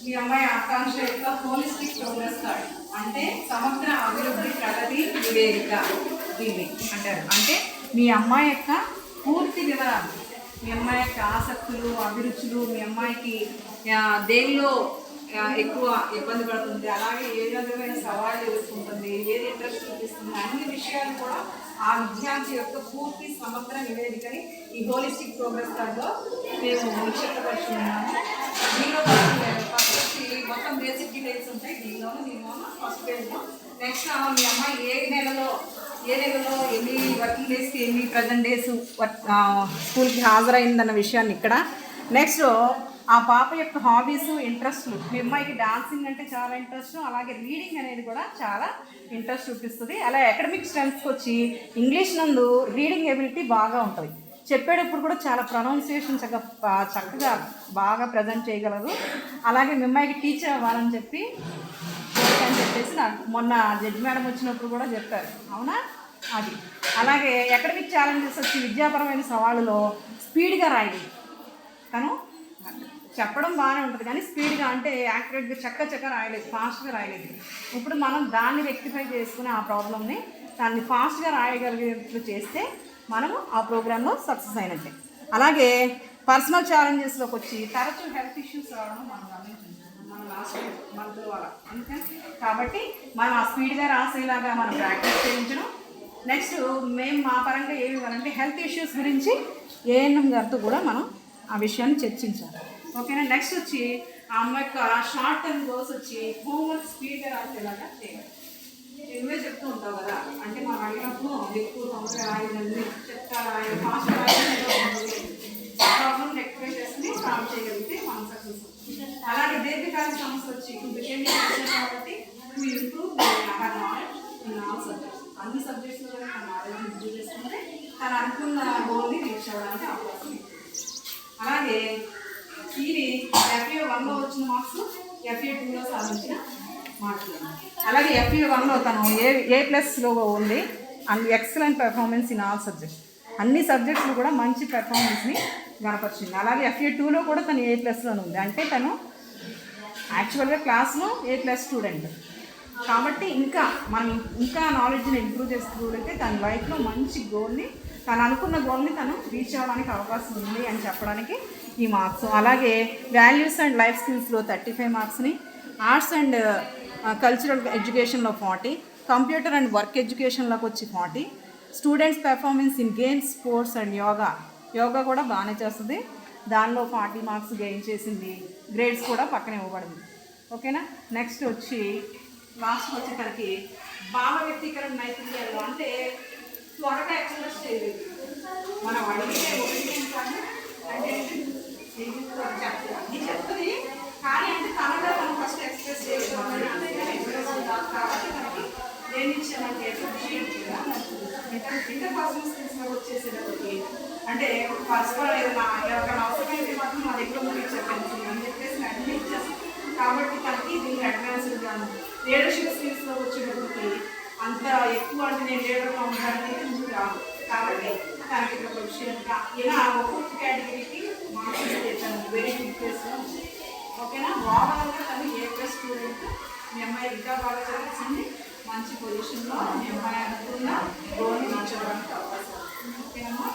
మీ అమ్మాయి ఆకాంక్ష యొక్క holistic progress card అంటే సమగ్ర అభివృద్ధి ప్రగతి నివేదిక దీన్ని అంటారు. అంటే మీ అమ్మాయి యొక్క పూర్తి వివరాలు, మీ అమ్మాయి యొక్క ఆసక్తులు, అభిరుచులు, మీ అమ్మాయికి దేనిలో ఎక్కువ ఇబ్బంది పడుతుంది, అలాగే ఏ విధమైన సవాళ్ళు ఎదుర్కొంటుంది, ఏది ఇంట్రెస్ట్ చూపిస్తుంది, అన్ని విషయాలు కూడా ఆ విద్యార్థి యొక్క పూర్తి సమగ్ర నివేదికని ఈ హోలిస్టిక్ ప్రోగ్రెస్ కార్డులో మేము నిక్షిప్తపరుచుకున్నాము. దీనిలో ఫస్ట్ వచ్చి మొత్తం బేసిక్ డీటెయిల్స్ ఉంటాయి. దీనిలోనూ ఫస్ట్ పేజ్లో నెక్స్ట్ మీ అమ్మాయి ఏ నెలలో ఎన్ని వర్కింగ్ డేస్కి ఎన్ని ప్రజెంట్ డేస్ స్కూల్కి హాజరైందన్న విషయాన్ని ఇక్కడ. నెక్స్ట్ ఆ పాప యొక్క హాబీస్, ఇంట్రెస్ట్లు. మీ అమ్మాయికి డాన్సింగ్ అంటే చాలా ఇంట్రెస్ట్, అలాగే రీడింగ్ అనేది కూడా చాలా ఇంట్రెస్ట్ చూపిస్తుంది. అలా అకాడమిక్ స్ట్రెంగ్త్కి వచ్చి ఇంగ్లీష్ నందు రీడింగ్ ఎబిలిటీ బాగా ఉంటుంది. చెప్పేటప్పుడు కూడా చాలా ప్రొనౌన్సియేషన్ చక్కగా బాగా ప్రజెంట్ చేయగలరు. అలాగే మీ అమ్మాయికి టీచర్ అవ్వాలని చెప్పేసి నాకు మొన్న జడ్జి మేడం వచ్చినప్పుడు కూడా చెప్పారు. అవునా? అది అలాగే అకాడమిక్ ఛాలెంజెస్ వచ్చి విద్యాపరమైన సవాళ్ళలో స్పీడ్గా రాయలేదు. తను చెప్పడం బాగానే ఉంటుంది కానీ స్పీడ్గా అంటే యాక్యురేట్గా చక్క రాయలేదు, ఫాస్ట్గా రాయలేదు. ఇప్పుడు మనం దాన్ని రెక్టిఫై చేసుకుని ఆ ప్రాబ్లమ్ని దాన్ని ఫాస్ట్గా రాయగలిగేట్లు చేస్తే మనము ఆ ప్రోగ్రాంలో సక్సెస్ అయినట్టే. అలాగే పర్సనల్ ఛాలెంజెస్లోకి వచ్చి తరచూ హెల్త్ ఇష్యూస్ రావడం మనం గమనించాం మన లాస్ట్ మంత్లో అలా. అంతే కాబట్టి మనం ఆ స్పీడ్గా రాసేలాగా మనం ప్రాక్టీస్ చేయించడం. నెక్స్ట్ మేము మా పరంగా ఏమి ఇవ్వాలంటే హెల్త్ ఇష్యూస్ గురించి ఏఎన్ఎం గారితో కూడా మనం ఆ విషయాన్ని చర్చించాలి. ఓకేనా? నెక్స్ట్ వచ్చి ఆ అమ్మాయి యొక్క షార్ట్ టర్మ్ గోల్స్ వచ్చి హోంవర్క్ స్పీడ్గా రాసేలాగా చేయాలి. నువ్వే చెప్తూ ఉంటావు కదా, అంటే మనం అడిగినప్పుడు ఎక్కువ తొందరగా రాయదండి, చెప్తా రాయాలి, ఫాస్ట్ రాయాలి, ప్రాబ్లం రెక్టిఫై చేసుకుని సాల్వ్ చేయగలిగితే మనం సక్సెస్. అలాగే దీర్ఘకాలిక సమస్య వచ్చి కాబట్టి improve knowledge in all subjects. అన్ని సబ్జెక్ట్స్లో కూడా మన నాలెడ్జ్ ఇంప్రూవ్ చేసుకుంటే తను అనుకున్న గోల్ని రీచ్ అవ్వడానికి అవకాశం ఉంది. అలాగే ఇది FA1లో వచ్చిన మార్క్స్ FA2లో సాధించిన మార్కులు. అలాగే FA1లో తను A+లో ఉంది and excellent performance in all subjects. అన్ని సబ్జెక్ట్స్లో కూడా మంచి పెర్ఫార్మెన్స్ని కనపరిచింది. అలాగే FA2లో కూడా తను A+లోనే ఉంది. అంటే తను యాక్చువల్గా క్లాస్లో A+ స్టూడెంట్ కాబట్టి మనం ఇంకా నాలెడ్జ్ని ఇంప్రూవ్ చేసుకోగలిగితే తన లైఫ్లో మంచి గోల్ని, తను అనుకున్న గోల్ని తను రీచ్ అవ్వడానికి అవకాశం ఉంది అని చెప్పడానికి ఈ మార్క్స్. అలాగే వాల్యూస్ అండ్ లైఫ్ స్కిల్స్లో 35 మార్క్స్ని, ఆర్ట్స్ అండ్ కల్చరల్ ఎడ్యుకేషన్లో 40, కంప్యూటర్ అండ్ వర్క్ ఎడ్యుకేషన్లోకి వచ్చి 40, students performance in games, sports and yoga కూడా బాగానే చేస్తుంది, దానిలో 40 మార్క్స్ గెయిన్ చేసింది. గ్రేడ్స్ కూడా పక్కన ఇవ్వబడింది. ఓకేనా? నెక్స్ట్ వచ్చి లాస్ట్ వచ్చి తనకి భావ వ్యక్తీకరణ నైపుణ్యాలు అంటే త్వరగా ఎక్స్ప్రెస్ చేయలేదు. మనం అడిగితే అంటే అన్నీ చెప్తుంది కానీ అంటే తనగా మనం ఫస్ట్ ఎక్స్ప్రెస్ చేయలేదు కాబట్టి మనకి ఏం ఇచ్చామంటే ఇంటర్పర్సనల్ స్కిల్స్లో వచ్చేసేటప్పటికి అంటే పరస్పర ఏదైనా ఎవరికైనా అవసరమైతే మాత్రం మా దగ్గర ముందు చెప్పండి అని చెప్పేసి అడ్మిట్ చేస్తాం. కాబట్టి తనకి దీనికి అడ్వాన్స్డ్గా లీడర్షిప్ స్కిల్స్లో వచ్చేటప్పటికి అంత ఎక్కువ అంటే నేను లీడర్గా ఉంటానని ముందు రాదు. కాబట్టి తనకి ఒక విషయంగా ఇలా ఒక్కొక్క కేటగిరీకి మార్క్స్ ఇస్తే తను వెరీ గుడ్ ప్లేస్లో ఉంది. ఓకేనా? ఓవరాల్గా తను A+ స్టూడెంట్. మీ అమ్మాయి ఇంకా బాగా చదివించింది, మంచి పొజిషన్లో మీ అమ్మాయి అనుకున్న గోల్ని రీచ్ అవ్వడానికి అవకాశం. ఓకేనమ్మా?